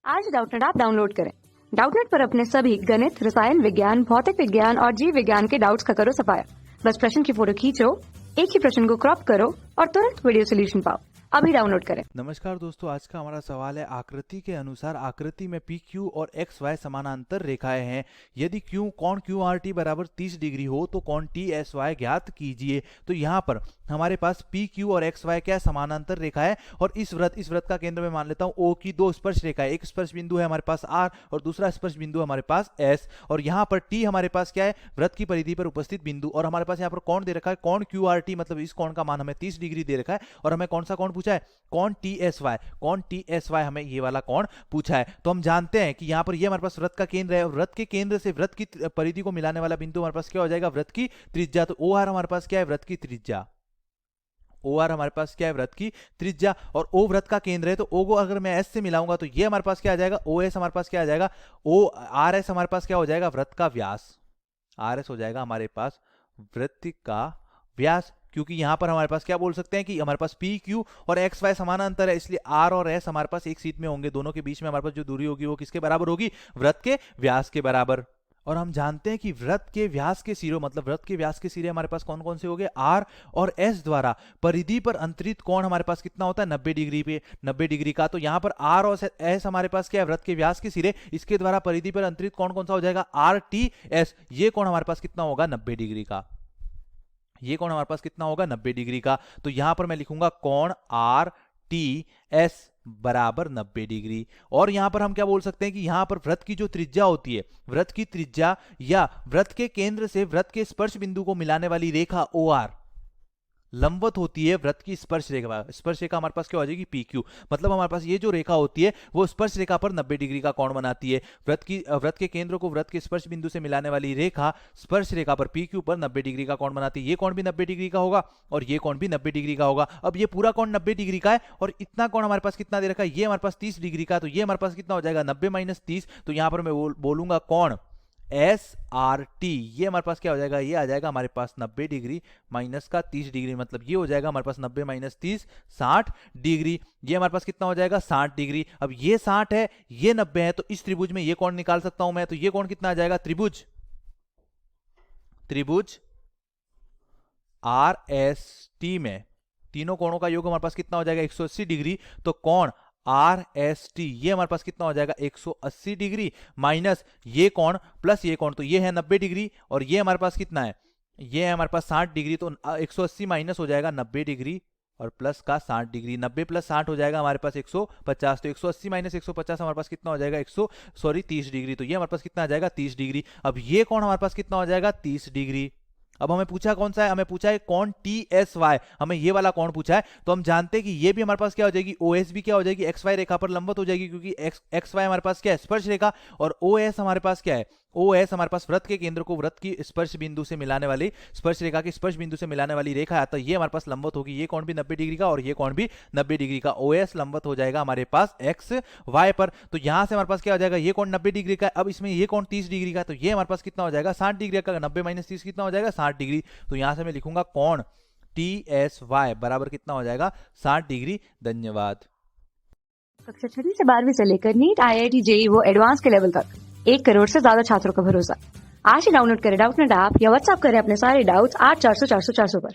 आज Doubtnut app download करें। Doubtnut पर अपने सभी गणित, रसायन विज्ञान, भौतिक विज्ञान और जीव विज्ञान के डाउट्स का करो सफाया। बस प्रश्न की फोटो खींचो, एक ही प्रश्न को क्रॉप करो और तुरंत वीडियो सोल्यूशन पाओ। अभी डाउनलोड करें। नमस्कार दोस्तों, आज का हमारा सवाल है आकृति के अनुसार आकृति में पी क्यू और एक्स वाई समानांतर रेखाएं हैं। यदि कोण क्यू आर टी बराबर 30 डिग्री हो तो कोण टी एस वाई ज्ञात कीजिए। तो यहाँ पर हमारे पास पी क्यू और एक्स वाई क्या समानांतर रेखा है और इस वृत्त का केंद्र में मान लेता हूँ ओ की दो स्पर्श रेखा है। एक स्पर्श बिंदु है हमारे पास आर और दूसरा स्पर्श बिंदु हमारे पास एस, और यहाँ पर टी हमारे पास क्या है, वृत्त की परिधि पर उपस्थित बिंदु। और हमारे पास यहाँ पर कोण दे रखा है कोण क्यू आर टी, मतलब इस कोण का मान हमें 30 डिग्री दे रखा है और हमें कौन सा कोण पूछा है, कोण टी एस वाई। कोण टी एस वाई हमें ये वाला कोण पूछा है। तो हम जानते हैं कि यहाँ पर ये हमारे पास वृत्त का केंद्र है और वृत्त के केंद्र से वृत्त की परिधि को मिलाने वाला बिंदु हमारे पास क्या हो जाएगा, वृत्त की त्रिज्या। तो ओ आर हमारे पास क्या है, वृत्त की त्रिज्या। ओ आर हमारे पास क्या है, वृत्त की त्रिज्या। और ओ वृत्त का केंद्र है तो ओ को अगर मैं एस से मिलाऊंगा तो ये हमारे पास क्या आ जाएगा, ओ एस हमारे पास क्या आ जाएगा, ओ आर एस हमारे पास क्या हो जाएगा, वृत्त का व्यास। आर एस हो जाएगा हमारे पास वृत्त का व्यास, क्योंकि यहां पर हमारे पास क्या बोल सकते हैं कि हमारे पास पी क्यू और एक्स वाई समानांतर है, इसलिए आर और एस हमारे पास एक सीध में होंगे। दोनों के बीच में हमारे पास जो दूरी होगी वो किसके बराबर होगी, वृत्त के व्यास के बराबर। और हम जानते हैं कि वृत्त के व्यास के सिरों, मतलब वृत्त के व्यास के सिरे हमारे पास कौन कौन से हो गए, आर और एस द्वारा परिधि पर अंतरित कोण हमारे पास कितना होता है, 90 डिग्री पे 90 डिग्री का। तो यहां पर आर और एस हमारे पास क्या है, वृत्त के व्यास के सिरे, इसके द्वारा परिधि पर अंतरित कोण कौन सा हो जाएगा, आर टी एस। ये कोण हमारे पास कितना होगा, 90 डिग्री का। ये कोण हमारे पास कितना होगा, 90 डिग्री का। तो यहां पर मैं लिखूंगा कोण आर टी एस बराबर 90 डिग्री। और यहां पर हम क्या बोल सकते हैं कि यहां पर वृत्त की जो त्रिज्या होती है, वृत्त की त्रिज्या या वृत्त के केंद्र से वृत्त के स्पर्श बिंदु को मिलाने वाली रेखा ओ आर लंबवत होती है वृत्त की स्पर्श रेखा। स्पर्श रेखा हमारे पास क्या हो जाएगी, पी क्यू। मतलब हमारे पास ये जो रेखा होती है वो स्पर्श रेखा पर 90 डिग्री का कोण बनाती है। वृत्त के केंद्र को वृत्त के स्पर्श बिंदु से मिलाने वाली रेखा स्पर्श रेखा पर पी क्यू पर 90 डिग्री का कोण बनाती है। ये कोण भी 90 डिग्री का होगा और ये कोण भी 90 डिग्री का होगा। अब ये पूरा कोण 90 डिग्री का है और इतना कोण हमारे पास कितना दे रखा है, ये हमारे पास 30 डिग्री का। तो ये हमारे पास कितना हो जाएगा, 90 माइनस 30। तो यहां पर मैं बोलूंगा कोण एस आर टी, ये हमारे पास क्या हो जाएगा, ये आ जाएगा हमारे पास 90 डिग्री माइनस का 30 डिग्री, मतलब ये हो जाएगा हमारे पास 90 माइनस 30 60 डिग्री। ये हमारे पास कितना हो जाएगा, 60 डिग्री। अब ये 60 है, ये 90 है, तो इस त्रिभुज में ये कोण निकाल सकता हूं मैं। तो ये कोण कितना आ जाएगा, त्रिभुज आर एस टी में तीनों कोणों का योग हमारे पास कितना हो जाएगा, 180 डिग्री। तो कोण आर एस टी ये हमारे पास कितना हो जाएगा, 180 डिग्री माइनस ये कोण प्लस ये कोण, तो ये है 90 डिग्री और ये हमारे पास कितना है, ये है हमारे पास 60 डिग्री। तो 180 माइनस हो जाएगा 90 डिग्री और प्लस का 60 डिग्री। 90 प्लस 60 हो जाएगा हमारे पास 150। तो 180 माइनस 150 हमारे पास कितना हो जाएगा, 30 डिग्री। तो ये हमारे पास कितना आ जाएगा, 30 डिग्री। अब ये कोण हमारे पास कितना हो जाएगा, 30 डिग्री। अब हमें पूछा कौन सा है, हमें पूछा है कोण टी एस वाई, हमें ये वाला कोण पूछा है। तो हम जानते हैं कि ये भी हमारे पास क्या हो जाएगी, ओ एस भी क्या हो जाएगी, एक्स वाई रेखा पर लंबवत हो जाएगी, क्योंकि एक्स वाई हमारे पास क्या है, स्पर्श रेखा। और ओ एस हमारे पास क्या है, ओ एस हमारे पास वृत्त के केंद्र को वृत्त की स्पर्श बिंदु से मिलाने वाली, स्पर्श रेखा के स्पर्श बिंदु से मिलाने वाली रेखा है। तो ये हमारे पास लंबवत होगी, ये कोण भी 90 डिग्री का और ये कोण भी 90 डिग्री का। ओ एस लंबवत हो जाएगा हमारे पास एक्स वाई पर। तो यहां से हमारे पास क्या हो जाएगा, ये कोण 90 डिग्री का। अब इसमें ये कोण 30 डिग्री का, तो ये हमारे पास कितना हो जाएगा, 60 डिग्री का। 90 माइनस 30 कितना हो जाएगा, 60 डिग्री। तो यहां से मैं लिखूंगा कोण टी एस वाई बराबर कितना हो जाएगा, 60 डिग्री। धन्यवाद। कक्षा 6 से 12वीं से लेकर नीट, IIT, JEE वो एडवांस के लेवल तक 1 करोड़ से ज्यादा छात्रों का भरोसा। आज ही डाउनलोड करें डाउटनेट ऐप या व्हाट्सएप करें अपने सारे डाउट्स 8400 400 400 पर।